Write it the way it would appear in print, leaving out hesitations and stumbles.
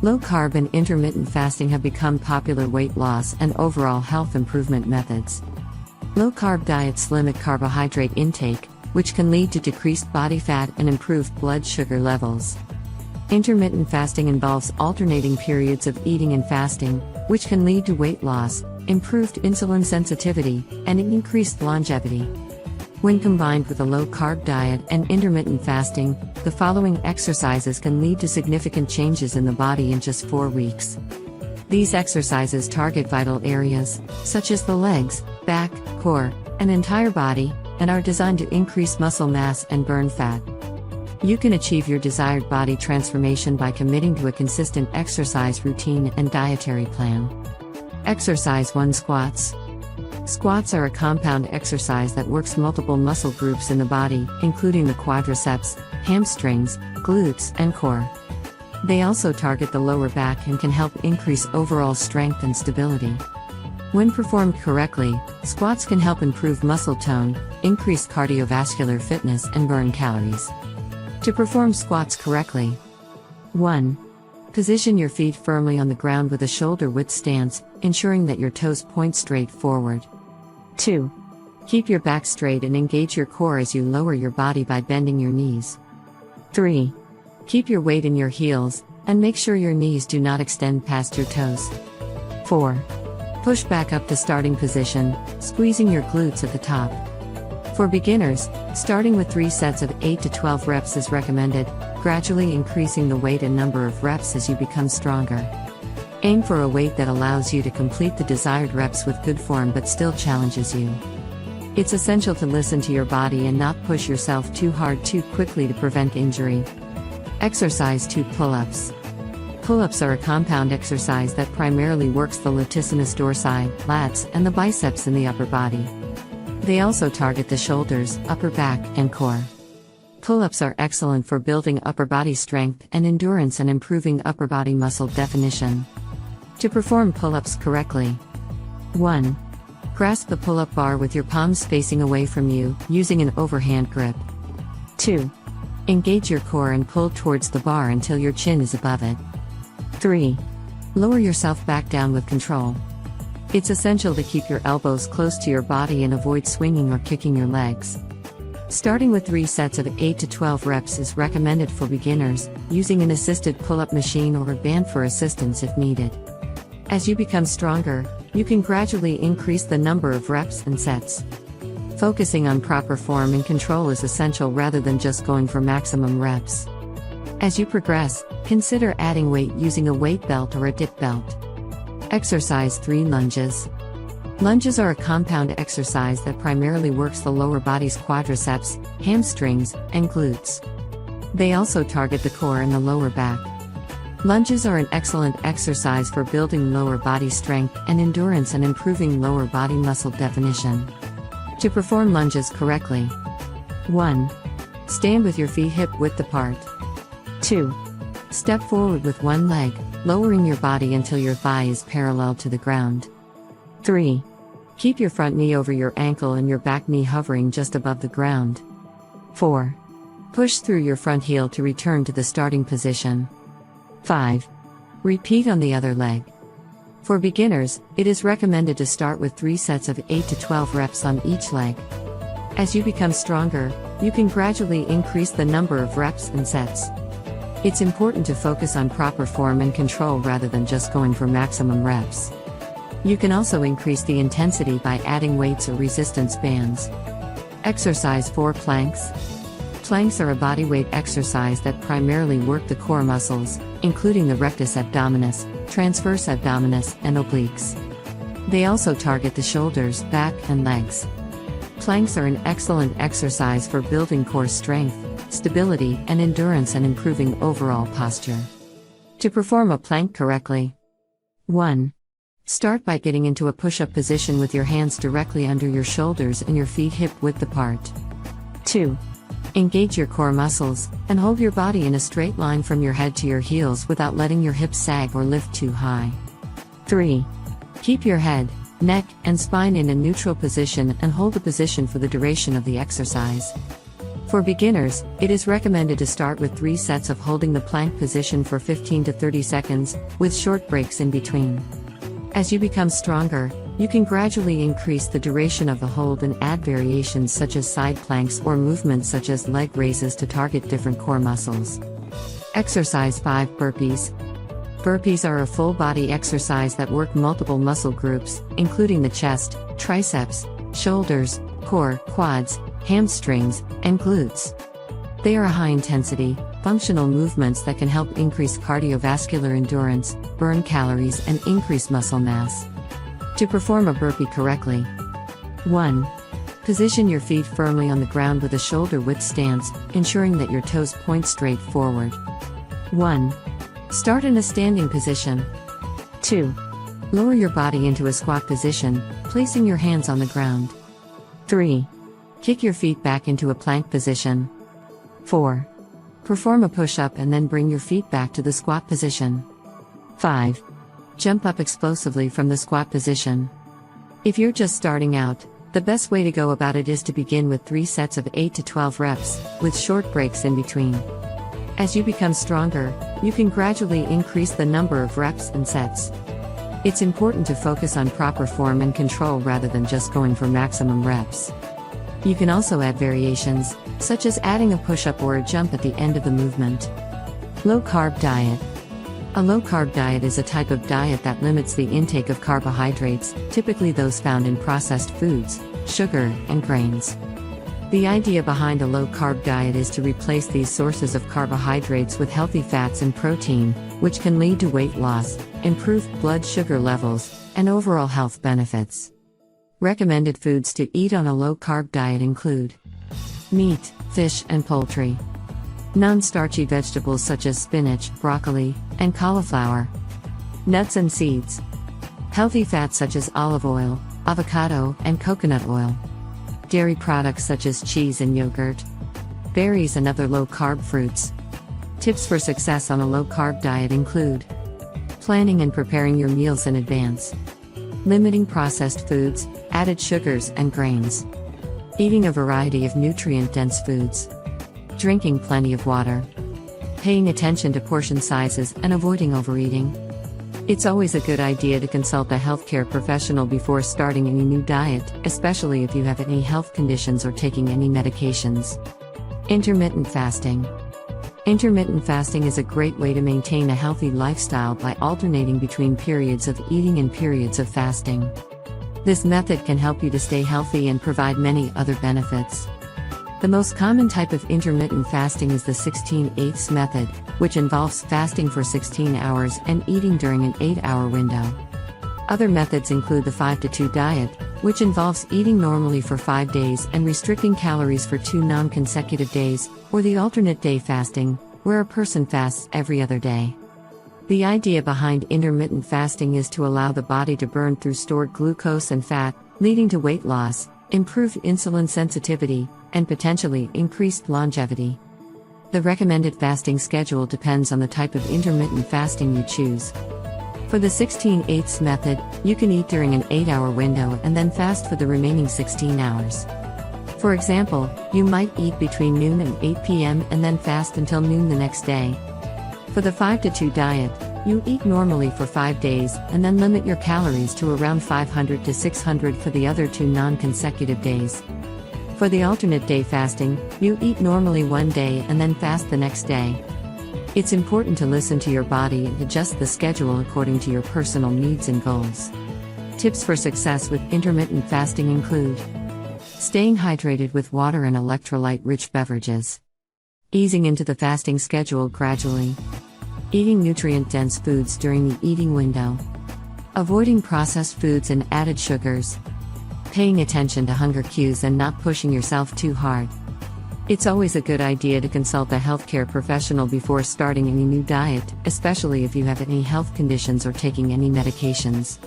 Low-carb and intermittent fasting have become popular weight loss and overall health improvement methods. Low-carb diets limit carbohydrate intake, which can lead to decreased body fat and improved blood sugar levels. Intermittent fasting involves alternating periods of eating and fasting, which can lead to weight loss, improved insulin sensitivity, and increased longevity. When combined with a low-carb diet and intermittent fasting, the following exercises can lead to significant changes in the body in just 4 weeks. These exercises target vital areas, such as the legs, back, core, and entire body, and are designed to increase muscle mass and burn fat. You can achieve your desired body transformation by committing to a consistent exercise routine and dietary plan. Exercise 1. Squats. Squats are a compound exercise that works multiple muscle groups in the body, including the quadriceps, hamstrings, glutes, and core. They also target the lower back and can help increase overall strength and stability. When performed correctly, squats can help improve muscle tone, increase cardiovascular fitness, and burn calories. To perform squats correctly: 1. Position your feet firmly on the ground with a shoulder-width stance, ensuring that your toes point straight forward. 2. Keep your back straight and engage your core as you lower your body by bending your knees. 3. Keep your weight in your heels, and make sure your knees do not extend past your toes. 4. Push back up to starting position, squeezing your glutes at the top. For beginners, starting with 3 sets of 8 to 12 reps is recommended, gradually increasing the weight and number of reps as you become stronger. Aim for a weight that allows you to complete the desired reps with good form but still challenges you. It's essential to listen to your body and not push yourself too hard too quickly to prevent injury. Exercise 2. Pull-ups. Pull-ups are a compound exercise that primarily works the latissimus dorsi, lats, and the biceps in the upper body. They also target the shoulders, upper back, and core. Pull-ups are excellent for building upper body strength and endurance and improving upper body muscle definition. To perform pull-ups correctly: 1. Grasp the pull-up bar with your palms facing away from you, using an overhand grip. 2. Engage your core and pull towards the bar until your chin is above it. 3. Lower yourself back down with control. It's essential to keep your elbows close to your body and avoid swinging or kicking your legs. Starting with 3 sets of 8 to 12 reps is recommended for beginners, using an assisted pull-up machine or a band for assistance if needed. As you become stronger, you can gradually increase the number of reps and sets. Focusing on proper form and control is essential rather than just going for maximum reps. As you progress, consider adding weight using a weight belt or a dip belt. Exercise 3. Lunges. Lunges are a compound exercise that primarily works the lower body's quadriceps, hamstrings, and glutes. They also target the core and the lower back. Lunges are an excellent exercise for building lower body strength and endurance and improving lower body muscle definition. To perform lunges correctly: 1. Stand with your feet hip-width apart. 2. Step forward with one leg, lowering your body until your thigh is parallel to the ground. 3. Keep your front knee over your ankle and your back knee hovering just above the ground. 4. Push through your front heel to return to the starting position. 5. Repeat on the other leg. For beginners, it is recommended to start with 3 sets of 8 to 12 reps on each leg. As you become stronger, you can gradually increase the number of reps and sets. It's important to focus on proper form and control rather than just going for maximum reps. You can also increase the intensity by adding weights or resistance bands. Exercise 4. Planks. Planks are a bodyweight exercise that primarily work the core muscles, including the rectus abdominis, transverse abdominis, and obliques. They also target the shoulders, back, and legs. Planks are an excellent exercise for building core strength, stability, and endurance and improving overall posture. To perform a plank correctly: 1. Start by getting into a push-up position with your hands directly under your shoulders and your feet hip-width apart. 2. Engage your core muscles, and hold your body in a straight line from your head to your heels without letting your hips sag or lift too high. 3. Keep your head, neck, and spine in a neutral position and hold the position for the duration of the exercise. For beginners, it is recommended to start with 3 sets of holding the plank position for 15 to 30 seconds, with short breaks in between. As you become stronger, you can gradually increase the duration of the hold and add variations such as side planks or movements such as leg raises to target different core muscles. Exercise 5 Burpees. Burpees are a full-body exercise that work multiple muscle groups, including the chest, triceps, shoulders, core, quads, hamstrings, and glutes. They are high-intensity, functional movements that can help increase cardiovascular endurance, burn calories, and increase muscle mass. To perform a burpee correctly: 1. Position your feet firmly on the ground with a shoulder-width stance, ensuring that your toes point straight forward. 1. Start in a standing position. 2. Lower your body into a squat position, placing your hands on the ground. 3. Kick your feet back into a plank position. 4. Perform a push-up and then bring your feet back to the squat position. 5. Jump up explosively from the squat position. If you're just starting out, the best way to go about it is to begin with 3 sets of 8 to 12 reps, with short breaks in between. As you become stronger, you can gradually increase the number of reps and sets. It's important to focus on proper form and control rather than just going for maximum reps. You can also add variations, such as adding a push-up or a jump at the end of the movement. Low-carb diet. A low-carb diet is a type of diet that limits the intake of carbohydrates, typically those found in processed foods, sugar, and grains. The idea behind a low-carb diet is to replace these sources of carbohydrates with healthy fats and protein, which can lead to weight loss, improved blood sugar levels, and overall health benefits. Recommended foods to eat on a low-carb diet include meat, fish, and poultry. Non-starchy vegetables such as spinach, broccoli, and cauliflower. Nuts and seeds. Healthy fats such as olive oil, avocado, and coconut oil. Dairy products such as cheese and yogurt. Berries and other low-carb fruits. Tips for success on a low-carb diet include planning and preparing your meals in advance. Limiting processed foods, added sugars, and grains. Eating a variety of nutrient-dense foods. Drinking plenty of water. Paying attention to portion sizes and avoiding overeating. It's always a good idea to consult a healthcare professional before starting any new diet, especially if you have any health conditions or taking any medications. Intermittent fasting. Intermittent fasting is a great way to maintain a healthy lifestyle by alternating between periods of eating and periods of fasting. This method can help you to stay healthy and provide many other benefits. The most common type of intermittent fasting is the 16/8 method, which involves fasting for 16 hours and eating during an 8-hour window. Other methods include the 5-2 diet, which involves eating normally for 5 days and restricting calories for 2 non-consecutive days, or the alternate day fasting, where a person fasts every other day. The idea behind intermittent fasting is to allow the body to burn through stored glucose and fat, leading to weight loss, improved insulin sensitivity, and potentially increased longevity. The recommended fasting schedule depends on the type of intermittent fasting you choose. For the 16/8 method, you can eat during an 8-hour window and then fast for the remaining 16 hours. For example, you might eat between noon and 8 p.m. and then fast until noon the next day. For the 5-2 diet, you eat normally for 5 days and then limit your calories to around 500 to 600 for the other 2 non-consecutive days. For the alternate day fasting, you eat normally one day and then fast the next day. It's important to listen to your body and adjust the schedule according to your personal needs and goals. Tips for success with intermittent fasting include staying hydrated with water and electrolyte-rich beverages, easing into the fasting schedule gradually, eating nutrient-dense foods during the eating window, avoiding processed foods and added sugars, paying attention to hunger cues and not pushing yourself too hard. It's always a good idea to consult a healthcare professional before starting any new diet, especially if you have any health conditions or taking any medications.